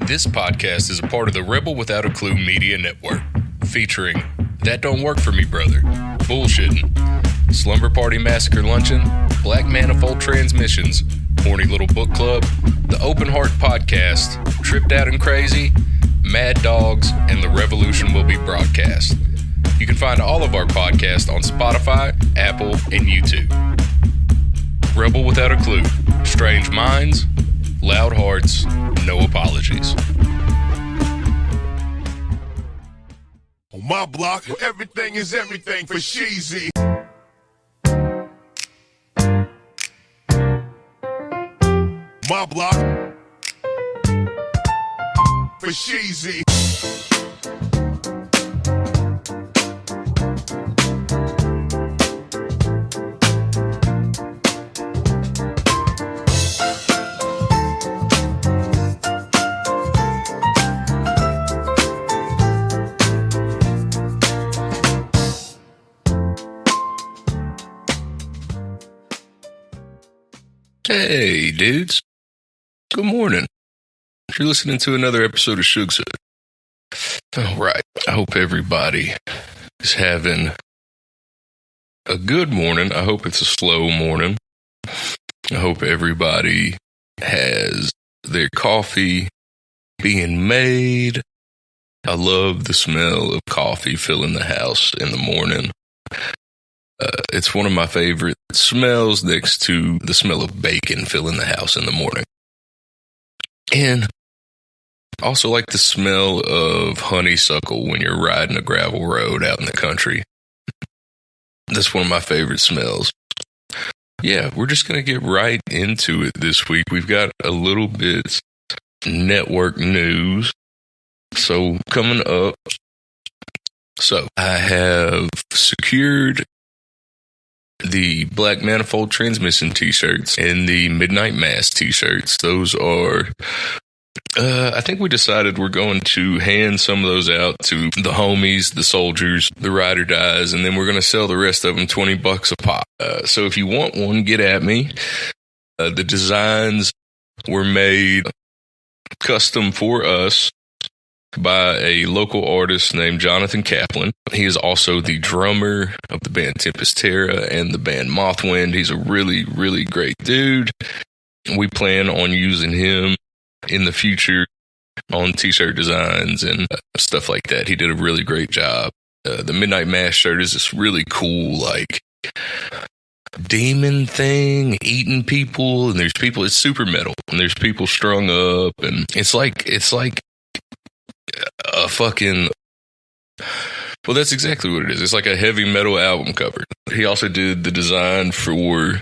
This podcast is a part of the Rebel Without a Clue Media Network, featuring That Don't Work For Me Brother, Bullshitting, Slumber Party Massacre Luncheon, Black Manifold Transmissions, Horny Little Book Club, The Open Heart Podcast, Tripped Out and Crazy, Mad Dogs, and The Revolution Will Be Broadcast. You can find all of our podcasts on Spotify, Apple, and YouTube. Rebel Without a Clue, Strange Minds, Loud Hearts, No Apologies. On my block, everything is everything for Sheezy. My block for Sheezy. Hey, dudes. Good morning. You're listening to another episode of Shug's Hood. All right. I hope everybody is having a good morning. I hope it's a slow morning. I hope everybody has their coffee being made. I love the smell of coffee filling the house in the morning. It's one of my favorite smells next to the smell of bacon filling the house in the morning. And I also like the smell of honeysuckle when you're riding a gravel road out in the country. That's one of my favorite smells. Yeah, we're just going to get right into it this week. We've got a little bit network news. So coming up, I have secured the Black Manifold Transmission t-shirts and the Midnight Mass t-shirts. Those are, I think we decided we're going to hand some of those out to the homies, the soldiers, the ride or dies, and then we're going to sell the rest of them $20 a pop. So if you want one, get at me. The designs were made custom for us by a local artist named Jonathan Kaplan. He is also the drummer of the band Tempest Terra and the band Mothwind. He's a really, really great dude. We plan on using him in the future on t-shirt designs and stuff like that. He did a really great job. The Midnight Mass shirt is this really cool, like, demon thing, eating people, and there's people, it's super metal, and there's people strung up, and it's like a fucking, well, that's exactly what it is. It's like a heavy metal album cover. He also did the design for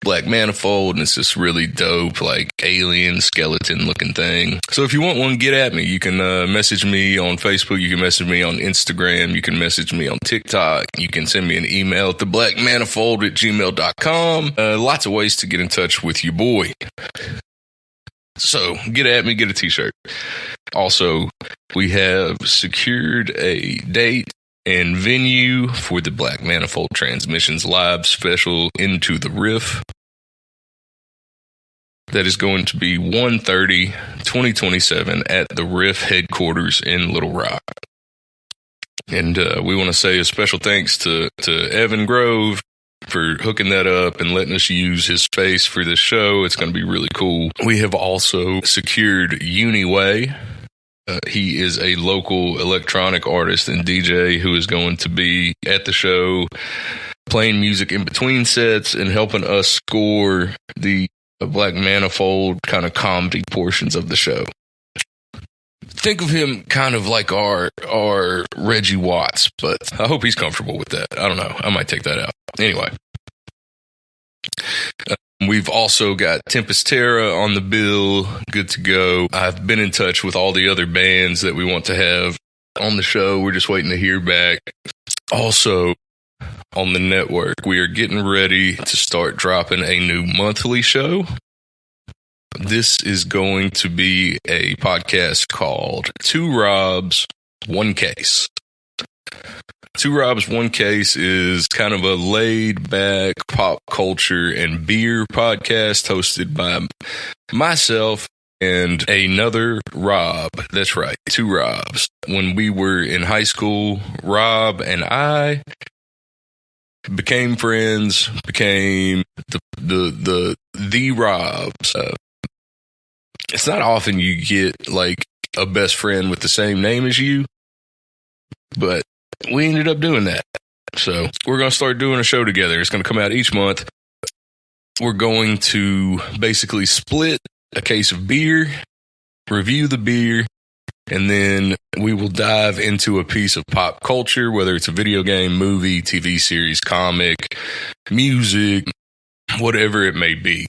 Black Manifold, and it's this really dope, like, alien skeleton looking thing. So if you want one, get at me. You can message me on Facebook. You can message me on Instagram. You can message me on TikTok. You can send me an email at theblackmanifold@gmail.com. Lots of ways to get in touch with your boy. So get at me, get a t-shirt. Also, we have secured a date and venue for the Black Manifold Transmissions live special Into the Riff. That is going to be 1/30/2027 at the Riff headquarters in Little Rock. And we want to say a special thanks to Evan Grove for hooking that up and letting us use his space for this show. It's going to be really cool. We have also secured Uniway. He is a local electronic artist and DJ who is going to be at the show playing music in between sets and helping us score the Black Manifold kind of comedy portions of the show. Think of him kind of like our Reggie Watts, but I hope he's comfortable with that. I don't know. I might take that out. Anyway. We've also got Tempest Terra on the bill. Good to go. I've been in touch with all the other bands that we want to have on the show. We're just waiting to hear back. Also, on the network, we are getting ready to start dropping a new monthly show. This is going to be a podcast called Two Robs, One Case. Two Robs, One Case is kind of a laid-back pop culture and beer podcast hosted by myself and another Rob. That's right, two Robs. When we were in high school, Rob and I became friends, became the Robs. It's not often you get like a best friend with the same name as you, but we ended up doing that. So we're going to start doing a show together. It's going to come out each month. We're going to basically split a case of beer, review the beer, and then we will dive into a piece of pop culture, whether it's a video game, movie, TV series, comic, music, whatever it may be.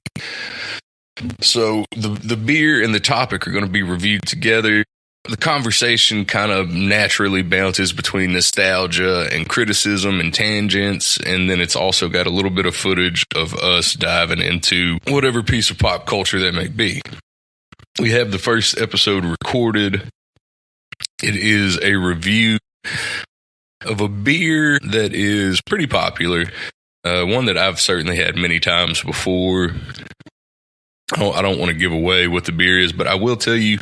So the beer and the topic are going to be reviewed together. The conversation kind of naturally bounces between nostalgia and criticism and tangents, and then it's also got a little bit of footage of us diving into whatever piece of pop culture that may be. We have the first episode recorded. It is a review of a beer that is pretty popular, one that I've certainly had many times before. I don't want to give away what the beer is, but I will tell you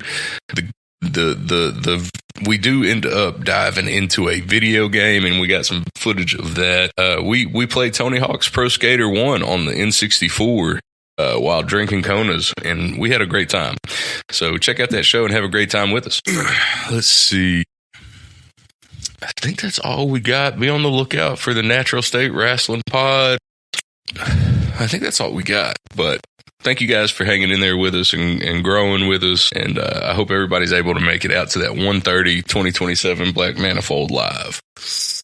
we do end up diving into a video game, and we got some footage of that. We played Tony Hawk's Pro Skater 1 on the N64 while drinking Konas, and we had a great time. So check out that show and have a great time with us. Let's see. I think that's all we got. Be on the lookout for the Natural State Wrestling Pod. I think that's all we got, but thank you guys for hanging in there with us and growing with us. And I hope everybody's able to make it out to that 1:30 2027 Black Manifold Live. If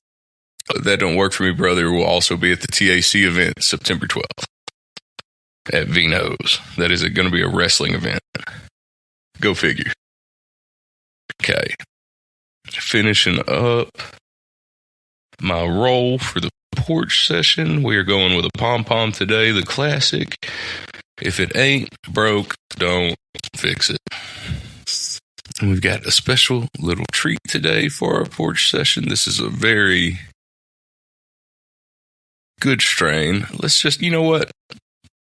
that don't work for me, brother, we'll also be at the TAC event September 12th at Vino's. That is going to be a wrestling event. Go figure. Okay. Finishing up my roll for the porch session. We are going with a pom-pom today, the classic. If it ain't broke, don't fix it. And we've got a special little treat today for our porch session. This is a very good strain. Let's just, you know what?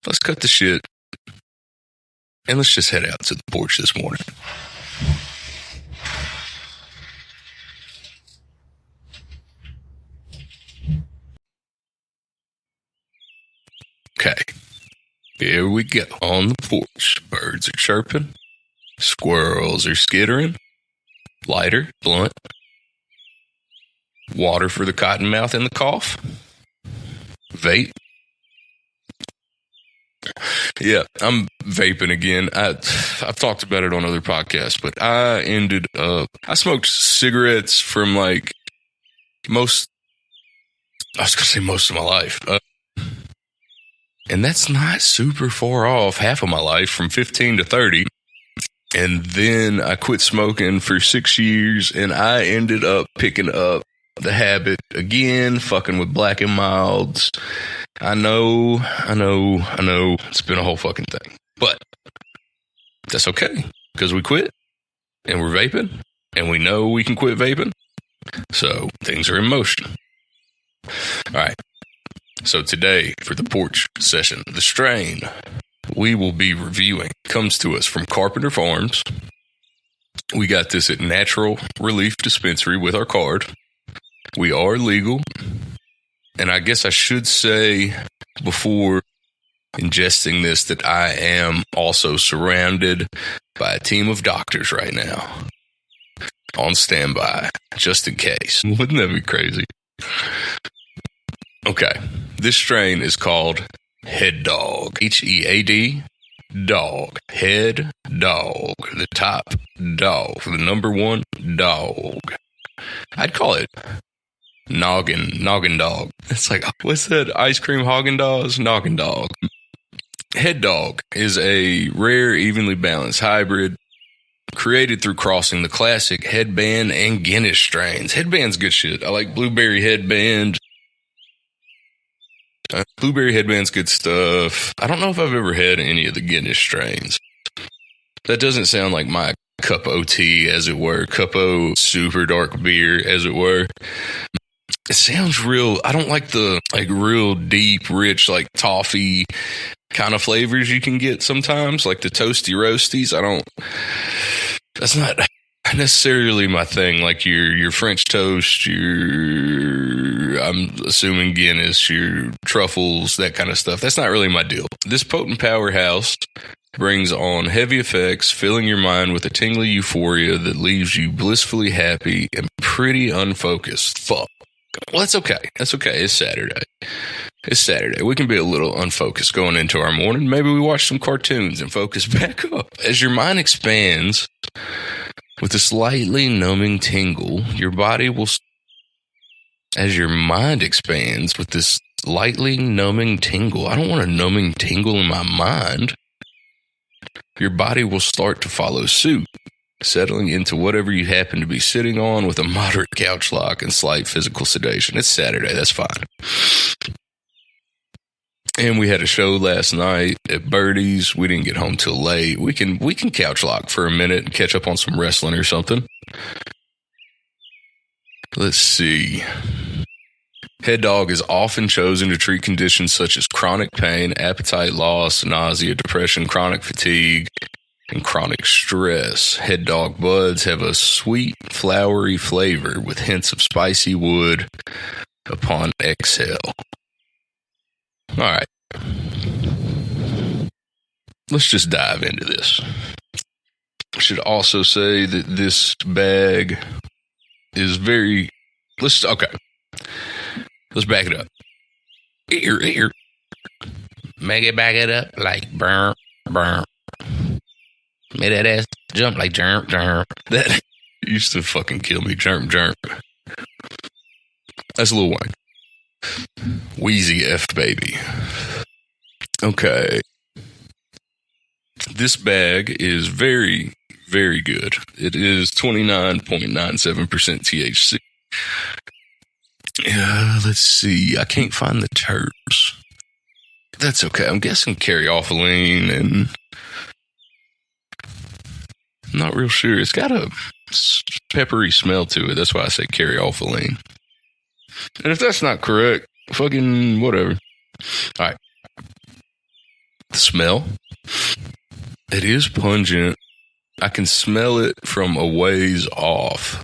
Let's cut the shit and let's just head out to the porch this morning. Okay. Here we go. On the porch, birds are chirping, squirrels are skittering, lighter, blunt, water for the cottonmouth and the cough, vape. Yeah, I'm vaping again. I've talked about it on other podcasts, but I smoked cigarettes from like most of my life. And that's not super far off half of my life, from 15 to 30. And then I quit smoking for 6 years, and I ended up picking up the habit again, fucking with Black and Milds. I know. It's been a whole fucking thing. But that's okay, because we quit, and we're vaping, and we know we can quit vaping. So things are in motion. All right. So today, for the porch session, the strain we will be reviewing comes to us from Carpenter Farms. We got this at Natural Relief Dispensary with our card. We are legal. And I guess I should say before ingesting this that I am also surrounded by a team of doctors right now on standby, just in case. Wouldn't that be crazy? Okay, this strain is called Head Dog. Head dog. Head dog. The top dog. The number one dog. I'd call it Noggin dog. It's like, what's that? Ice cream Haagen-Dazs? Noggin dog. Head Dog is a rare, evenly balanced hybrid created through crossing the classic Headband and Guinness strains. Headband's good shit. I like Blueberry Headband. Blueberry Headband's good stuff. I don't know if I've ever had any of the Guinness strains. That doesn't sound like my cup o' tea, as it were. Cup o' super dark beer, as it were. It sounds real. I don't like the real deep, rich, like toffee kind of flavors you can get sometimes, like the toasty roasties. That's not necessarily my thing. Like your French toast, I'm assuming Guinness, your truffles, that kind of stuff. That's not really my deal. This potent powerhouse brings on heavy effects, filling your mind with a tingly euphoria that leaves you blissfully happy and pretty unfocused. Fuck. Well, that's okay. That's okay. It's Saturday. We can be a little unfocused going into our morning. Maybe we watch some cartoons and focus back up. As your mind expands with a slightly numbing tingle, your body will... As your mind expands with this slightly numbing tingle, I don't want a numbing tingle in my mind. Your body will start to follow suit, settling into whatever you happen to be sitting on with a moderate couch lock and slight physical sedation. It's Saturday, that's fine. And we had a show last night at Birdie's. We didn't get home till late. We can couch lock for a minute and catch up on some wrestling or something. Let's see. Head dog is often chosen to treat conditions such as chronic pain, appetite loss, nausea, depression, chronic fatigue, and chronic stress. Head dog buds have a sweet, flowery flavor with hints of spicy wood upon exhale. All right. Let's just dive into this. I should also say that this bag is very... Let's back it up. Here. Make it back it up like burn. Make that ass jump like jerm. That used to fucking kill me. Jerm. That's Lil Wayne. Wheezy F baby. Okay. This bag is very, very good. It is 29.97% THC. Let's see. I can't find the terps. That's okay. I'm guessing caryophyllene, and I'm not real sure. It's got a peppery smell to it. That's why I say caryophyllene. And if that's not correct, fucking whatever. All right. The smell. It is pungent. I can smell it from a ways off.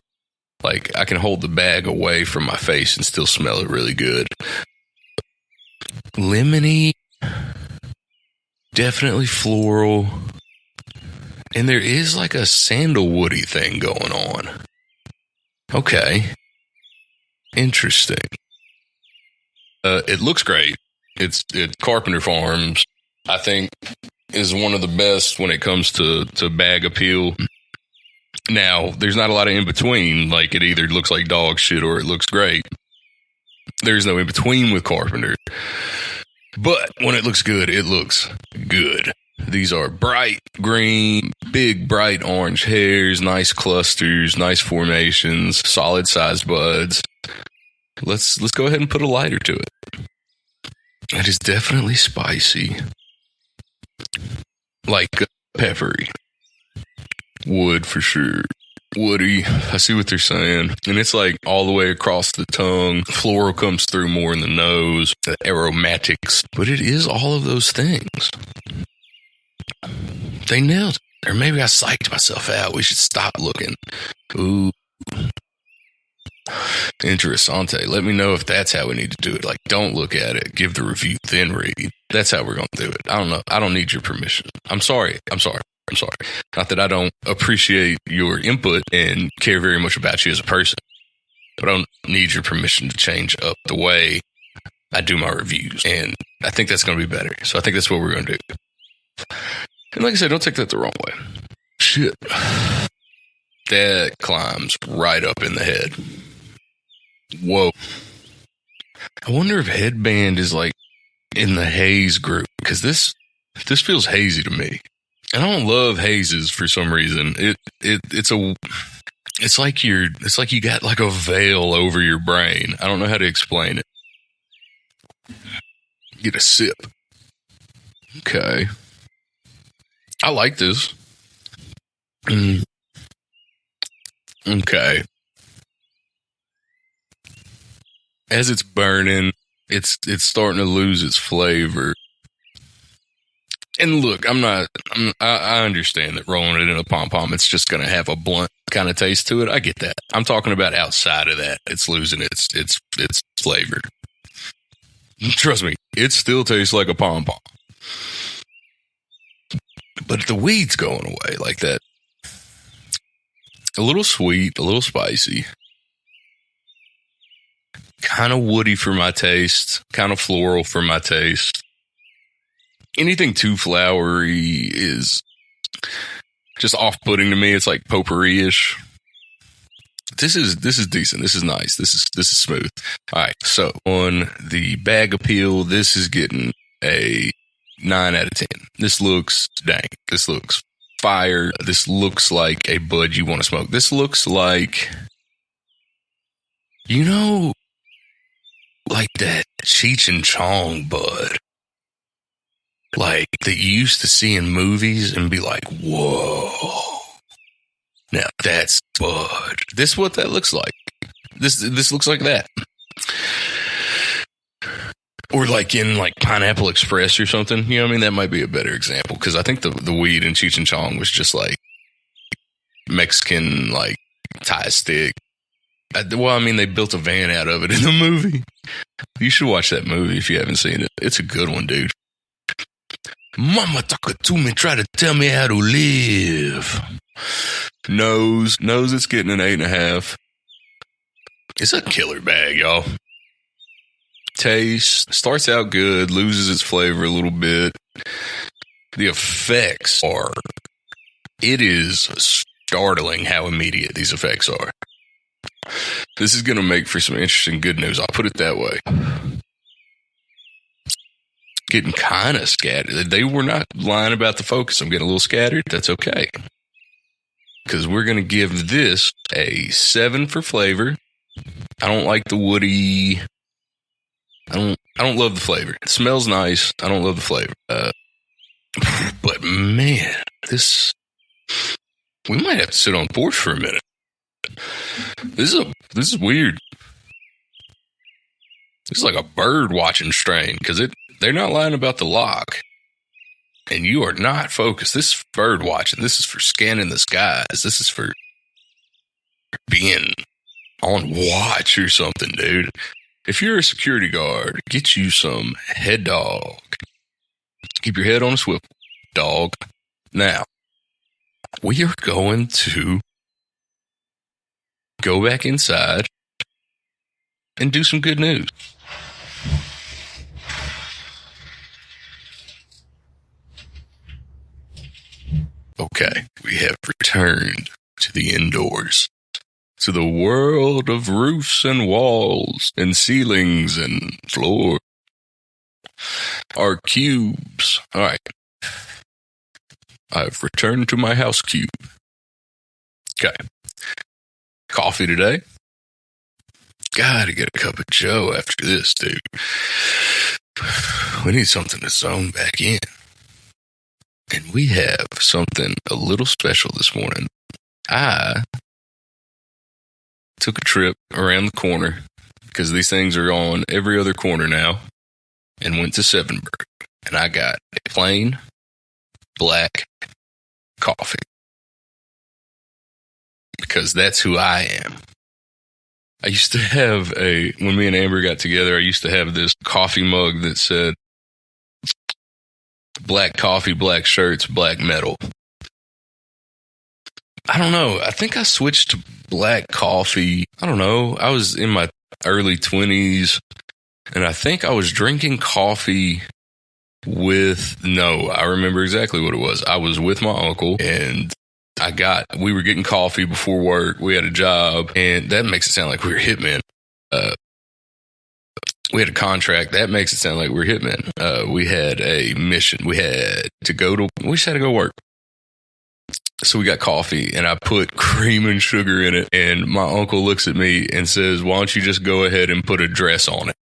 Like, I can hold the bag away from my face and still smell it really good. Lemony. Definitely floral. And there is like a sandalwoody thing going on. Okay. Interesting. It looks great. It's Carpenter Farms, I think, is one of the best when it comes to bag appeal. Now, there's not a lot of in between. Like, it either looks like dog shit or it looks great. There's no in between with Carpenter. But when it looks good, it looks good. These are bright green, big bright orange hairs, nice clusters, nice formations, solid sized buds. Let's go ahead and put a lighter to it. It is definitely spicy. Like peppery. Wood for sure. Woody. I see what they're saying. And it's like all the way across the tongue. Floral comes through more in the nose. The aromatics. But it is all of those things. They nailed it. Or maybe I psyched myself out. We should stop looking. Ooh. Interessante. Let me know if that's how we need to do it. Like, don't look at it, give the review, then read. That's how we're going to do it. I don't know. I don't need your permission. I'm sorry. Not that I don't appreciate your input and care very much about you as a person, but I don't need your permission to change up the way I do my reviews. And I think that's going to be better. So I think that's what we're going to do. And like I said, don't take that the wrong way. Shit. That climbs right up in the head. Whoa. I wonder if headband is like in the haze group, because this feels hazy to me. And I don't love hazes for some reason. It's like you got like a veil over your brain. I don't know how to explain it. Get a sip. Okay. I like this. Okay. as it's burning, it's starting to lose its flavor. And look, I understand that rolling it in a pom-pom, it's just going to have a blunt kind of taste to it. I get that. I'm talking about outside of that. It's losing its flavor. Trust me, it still tastes like a pom-pom. But the weed's going away like that. A little sweet, a little spicy. Kind of woody for my taste. Kind of floral for my taste. Anything too flowery is just off-putting to me. It's like potpourri-ish. This is decent. This is nice. This is smooth. All right. So on the bag appeal, this is getting a 9 out of 10. This looks dang. This looks fire. This looks like a bud you want to smoke. This looks like, like that Cheech and Chong bud. Like that you used to see in movies and be like, whoa. Now that's bud. This is what that looks like. This looks like that. Or like in like Pineapple Express or something. You know what I mean? That might be a better example. Because I think the weed in Cheech and Chong was just like Mexican like Thai stick. They built a van out of it in the movie. You should watch that movie if you haven't seen it. It's a good one, dude. Mama talk to me, try to tell me how to live. Nose, it's getting an 8.5. It's a killer bag, y'all. Taste, starts out good, loses its flavor a little bit. The effects are, it is startling how immediate these effects are. This is going to make for some interesting good news. I'll put it that way. Getting kind of scattered. They were not lying about the focus. I'm getting a little scattered. That's okay. Because we're going to give this a 7 for flavor. I don't like the woody. I don't love the flavor. It smells nice. I don't love the flavor. But man, we might have to sit on the porch for a minute. This is weird. This is like a bird watching strain because they're not lying about the lock. And you are not focused. This is bird watching. This is for scanning the skies. This is for being on watch or something, dude. If you're a security guard, get you some head dog. Keep your head on a swivel, dog. Now, we are going to go back inside and do some good news. Okay, we have returned to the indoors, to the world of roofs and walls and ceilings and floor. Our cubes. All right. I've returned to my house cube. Okay. Coffee today. Gotta get a cup of Joe after this, dude. We need something to zone back in. And we have something a little special this morning. I took a trip around the corner because these things are on every other corner now and went to Sevenberg. And I got a plain black coffee because that's who I am. I used to have when me and Amber got together, I used to have this coffee mug that said, black coffee, black shirts, black metal. I don't know. I think I switched to black coffee. I don't know. I was in my early 20s, and I think I was drinking coffee I remember exactly what it was. I was with my uncle, and we were getting coffee before work. We had a job, and that makes it sound like we were hitmen. We had a contract. That makes it sound like we're hitmen. We had a mission. We just had to go work. So we got coffee and I put cream and sugar in it. And my uncle looks at me and says, why don't you just go ahead and put a dress on it?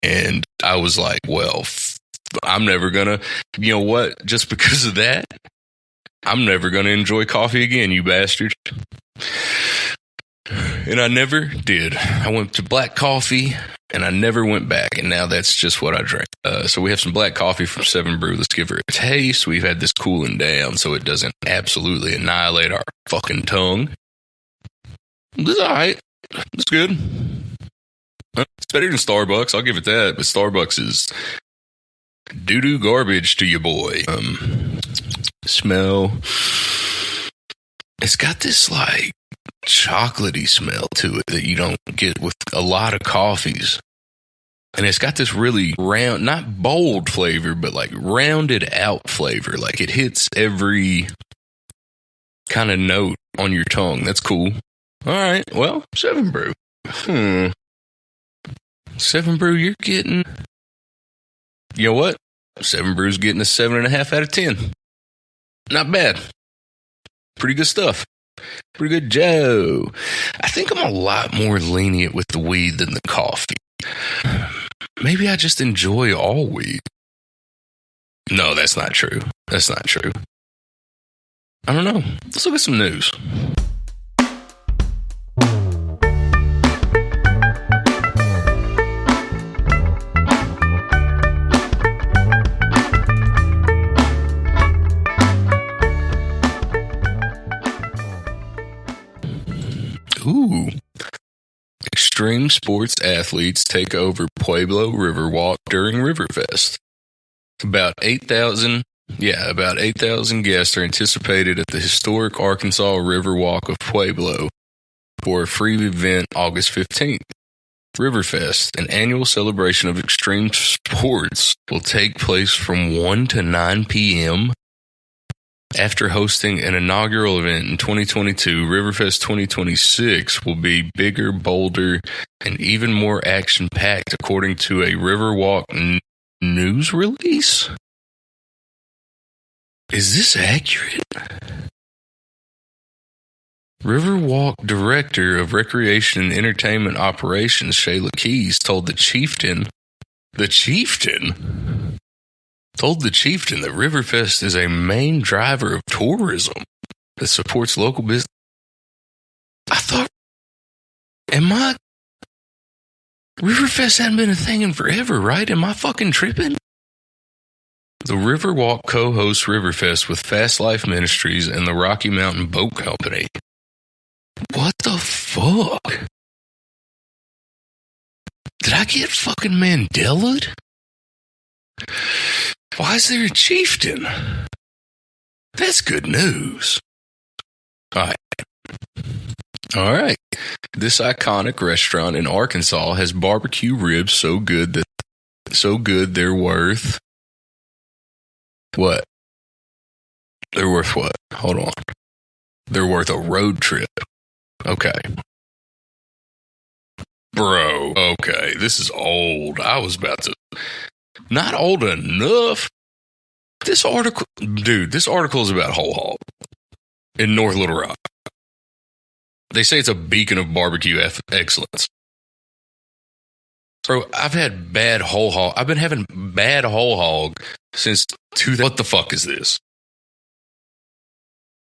And I was like, well, I'm never gonna, you know what? Just because of that, I'm never gonna enjoy coffee again, you bastard. And I never did. I went to black coffee, and I never went back, and now that's just what I drink. So we have some black coffee from 7 Brew. Let's give her a taste. We've had this cooling down so it doesn't absolutely annihilate our fucking tongue. It's all right. It's good. It's better than Starbucks. I'll give it that. But Starbucks is doo-doo garbage to your boy. Smell. It's got this like chocolatey smell to it that you don't get with a lot of coffees. And it's got this really round, not bold flavor, but like rounded out flavor. Like it hits every kind of note on your tongue. That's cool. All right. Well, 7 Brew. 7 Brew, you're getting, you know what? 7 Brew's getting a 7.5 out of 10. Not bad. Pretty good stuff. Pretty good Joe. I think I'm a lot more lenient with the weed than the coffee. Maybe I just enjoy all weed. No, that's not true. That's not true. I don't know. Let's look at some news. Ooh. Extreme sports athletes take over Pueblo Riverwalk during Riverfest. About 8,000 guests are anticipated at the historic Arkansas Riverwalk of Pueblo for a free event August 15th. Riverfest, an annual celebration of extreme sports, will take place from 1 to 9 p.m. After hosting an inaugural event in 2022, Riverfest 2026 will be bigger, bolder, and even more action-packed, according to a Riverwalk news release. Is this accurate? Riverwalk Director of Recreation and Entertainment Operations, Shayla Keys, told the Chieftain that Riverfest is a main driver of tourism that supports local business. I thought, Riverfest hadn't been a thing in forever, right? Am I fucking tripping? The Riverwalk co-hosts Riverfest with Fast Life Ministries and the Rocky Mountain Boat Company. What the fuck? Did I get fucking Mandela'd? Why is there a chieftain? That's good news. All right. This iconic restaurant in Arkansas has barbecue ribs so good they're worth what? They're worth what? Hold on. They're worth a road trip. Okay. Bro, okay. This is old. I was about to... Not old enough. This article is about Whole Hog in North Little Rock. They say it's a beacon of barbecue excellence. Bro, I've had bad Whole Hog. I've been having bad Whole Hog since 2000. What the fuck is this?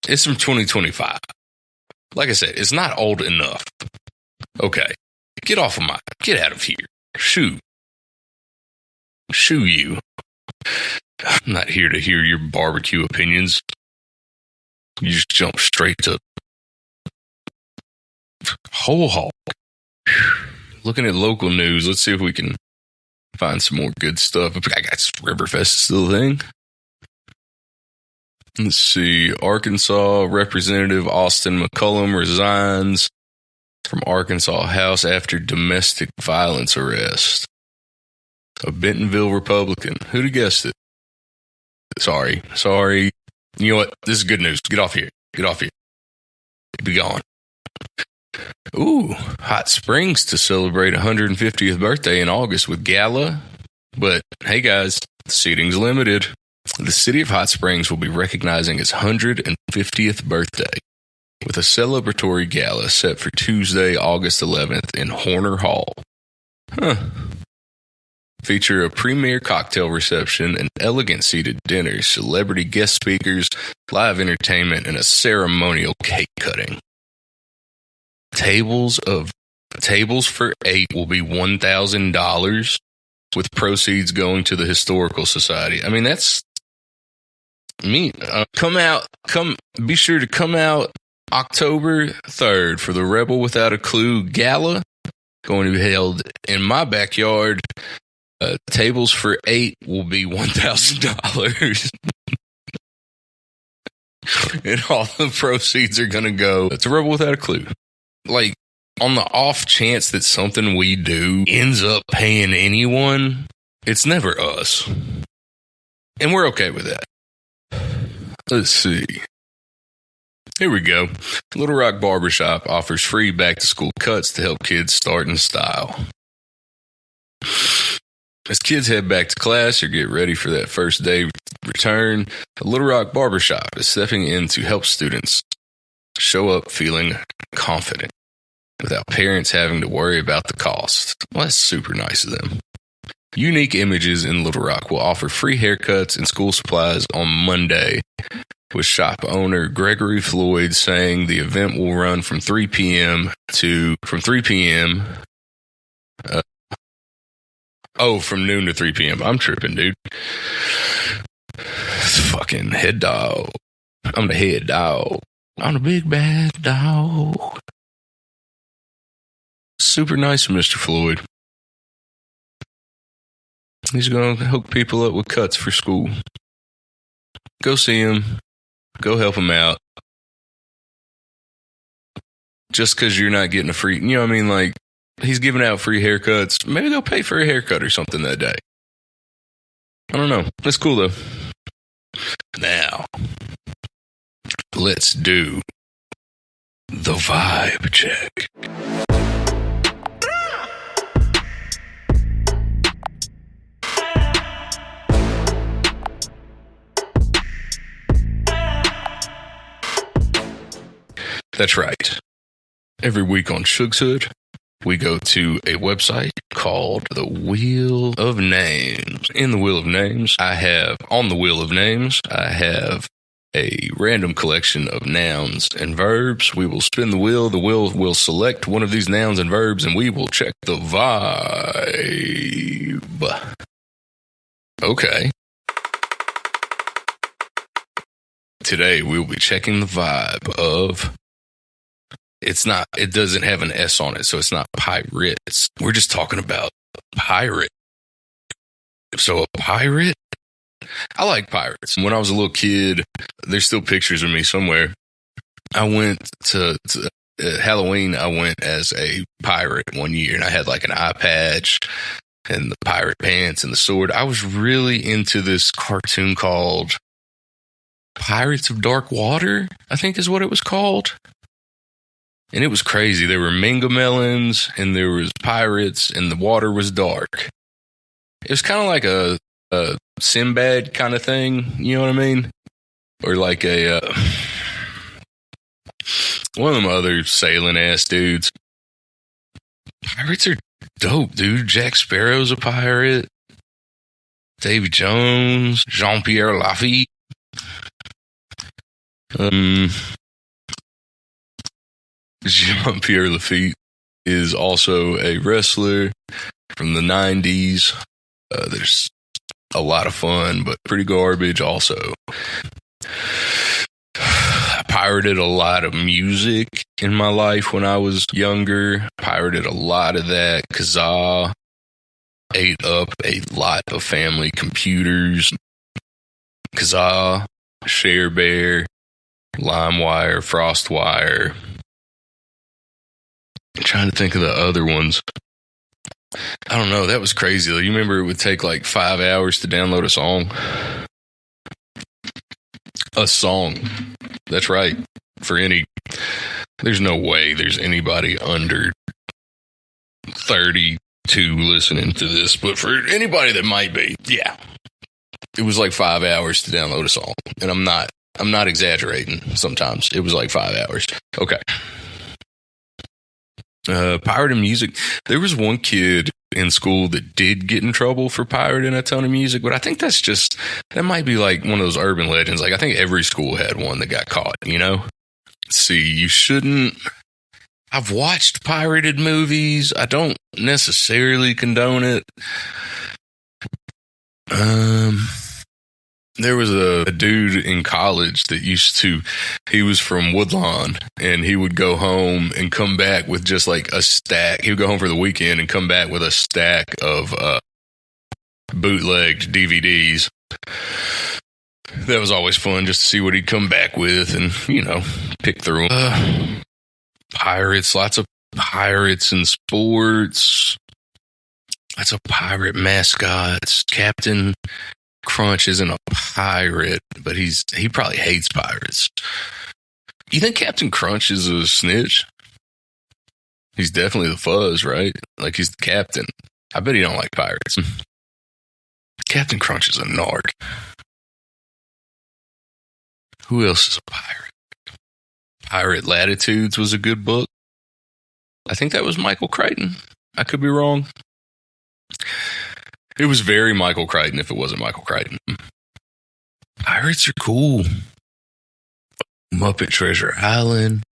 It's from 2025. Like I said, it's not old enough. Okay. Get out of here. Shoo you. I'm not here to hear your barbecue opinions. You just jump straight to Whole Hog. Looking at local news, let's see if we can find some more good stuff. I guess Riverfest is still a thing. Let's see. Arkansas Representative Austin McCullum resigns from Arkansas House after domestic violence arrest. A Bentonville Republican. Who'd have guessed it? Sorry. You know what? This is good news. Get off here. Be gone. Ooh, Hot Springs to celebrate 150th birthday in August with gala. But hey guys, the seating's limited. The city of Hot Springs will be recognizing its 150th birthday with a celebratory gala set for Tuesday, August 11th in Horner Hall. Feature a premier cocktail reception, an elegant seated dinner, celebrity guest speakers, live entertainment, and a ceremonial cake cutting. tables for 8 will be $1,000 with proceeds going to the Historical Society. I mean, that's me. Be sure to come out October 3rd for the Rebel Without a Clue Gala, going to be held in my backyard. Tables for 8 will be $1,000. And all the proceeds are going to go to Rebel Without a Clue. Like, on the off chance that something we do ends up paying anyone, it's never us. And we're okay with that. Let's see. Here we go. Little Rock Barbershop offers free back-to-school cuts to help kids start in style. As kids head back to class or get ready for that first day return, the Little Rock Barbershop is stepping in to help students show up feeling confident without parents having to worry about the cost. Well, that's super nice of them. Unique Images in Little Rock will offer free haircuts and school supplies on Monday, with shop owner Gregory Floyd saying the event will run from 3 p.m. From noon to 3 p.m. I'm tripping, dude. Fucking head dog. I'm the head dog. I'm the big bad dog. Super nice of Mr. Floyd. He's going to hook people up with cuts for school. Go see him. Go help him out. Just because you're not getting a free, you know what I mean? Like, he's giving out free haircuts. Maybe go pay for a haircut or something that day. I don't know. That's cool, though. Now, let's do the vibe check. That's right. Every week on Shug's Hood, we go to a website called the Wheel of Names. On the Wheel of Names, I have a random collection of nouns and verbs. We will spin the wheel. The wheel will select one of these nouns and verbs, and we will check the vibe. Okay. Today, we'll be checking the vibe of... It doesn't have an S on it, so it's not pirates. We're just talking about pirate. So a pirate? I like pirates. When I was a little kid, there's still pictures of me somewhere. I went to Halloween, I went as a pirate one year, and I had like an eye patch and the pirate pants and the sword. I was really into this cartoon called Pirates of Dark Water, I think is what it was called. And it was crazy. There were mango melons, and there was pirates, and the water was dark. It was kind of like a Sinbad kind of thing, you know what I mean? Or like a one of them other sailing ass dudes. Pirates are dope, dude. Jack Sparrow's a pirate. Davy Jones, Jean-Pierre Lafitte. Jean-Pierre Lafitte is also a wrestler from the 90s. There's a lot of fun, but pretty garbage also. I pirated a lot of music in my life when I was younger. Pirated a lot of that. Kazaa ate up a lot of family computers. Kazaa, ShareBear, LimeWire, FrostWire. I'm trying to think of the other ones. I don't know. That was crazy, though. You remember it would take like 5 hours to download a song? A song. That's right. There's no way there's anybody under 32 listening to this, but for anybody that might be, yeah. It was like 5 hours to download a song. And I'm not exaggerating sometimes. It was like 5 hours. Okay. Pirating music. There was one kid in school that did get in trouble for pirating a ton of music, but I think that might be like one of those urban legends. Like, I think every school had one that got caught, you know? Let's see, I've watched pirated movies. I don't necessarily condone it. There was a dude in college that he was from Woodlawn, and he would go home and come back with just like a stack. He would go home for the weekend and come back with a stack of bootlegged DVDs. That was always fun just to see what he'd come back with and, pick through them. Pirates, lots of pirates in sports. Lots of pirate mascots. Captain Crunch isn't a pirate, but he probably hates pirates. You think Captain Crunch is a snitch? He's definitely the fuzz, right? Like, he's the captain. I bet he don't like pirates. Captain Crunch is a narc. Who else is a pirate? Pirate Latitudes was a good book. I think that was Michael Crichton. I could be wrong. It was very Michael Crichton if it wasn't Michael Crichton. Pirates are cool. Muppet Treasure Island.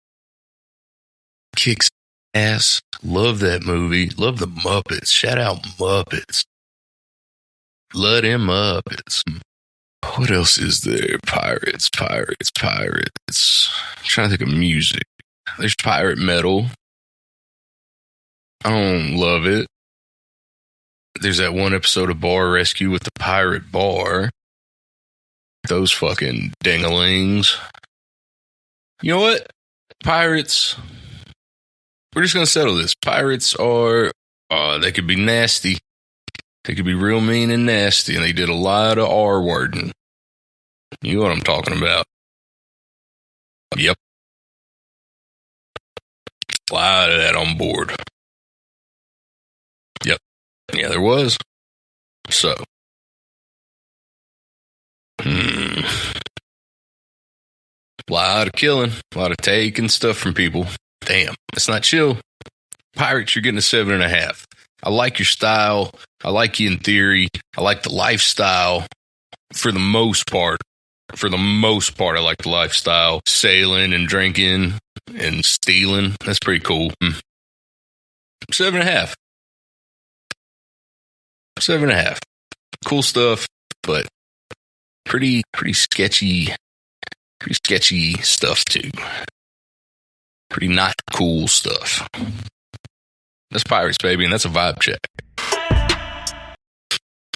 Kicks ass. Love that movie. Love the Muppets. Shout out Muppets. Love them Muppets. What else is there? Pirates. I'm trying to think of music. There's pirate metal. I don't love it. There's that one episode of Bar Rescue with the pirate bar. Those fucking dingalings. You know what? Pirates. We're just going to settle this. Pirates are, they could be nasty. They could be real mean and nasty, and they did a lot of R-wording. You know what I'm talking about. Yep. A lot of that on board. Yep. Yeah, there was. So. A lot of killing. A lot of taking stuff from people. Damn. That's not chill. Pirates, you're getting a 7.5. I like your style. I like you in theory. I like the lifestyle for the most part. For the most part, I like the lifestyle. Sailing and drinking and stealing. That's pretty cool. 7.5. 7.5. Cool stuff, but pretty sketchy stuff too. Pretty not cool stuff. That's Pirates, baby, and that's a vibe check.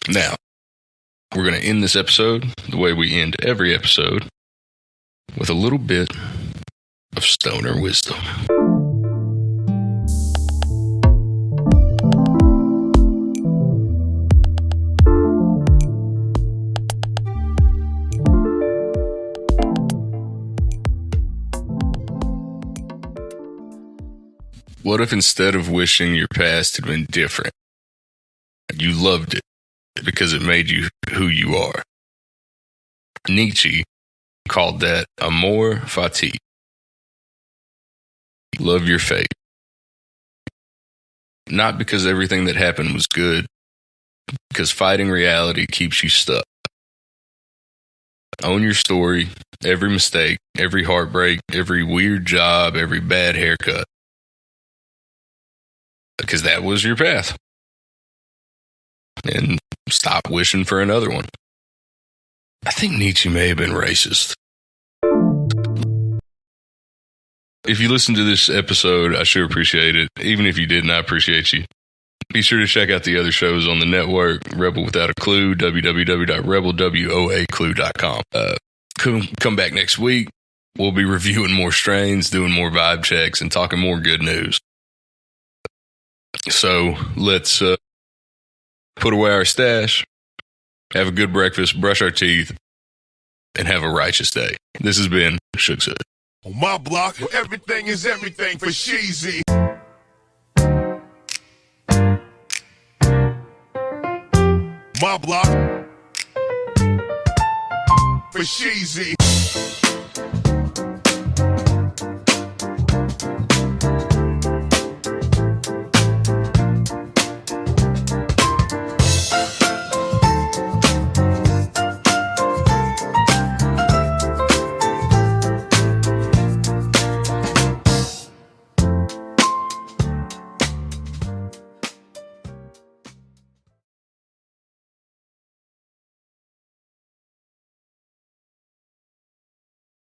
Now, we're going to end this episode the way we end every episode, with a little bit of stoner wisdom. What if instead of wishing your past had been different, you loved it because it made you who you are? Nietzsche called that amor fati. Love your fate. Not because everything that happened was good, because fighting reality keeps you stuck. Own your story, every mistake, every heartbreak, every weird job, every bad haircut. Because that was your path. And stop wishing for another one. I think Nietzsche may have been racist. If you listen to this episode, I sure appreciate it. Even if you didn't, I appreciate you. Be sure to check out the other shows on the network. Rebel Without a Clue, www.rebelwoaclue.com. Come back next week. We'll be reviewing more strains, doing more vibe checks, and talking more good news. So let's put away our stash, have a good breakfast, brush our teeth, and have a righteous day. This has been Shook's Hood. On my block, everything is everything for Sheezy. My block for Sheezy.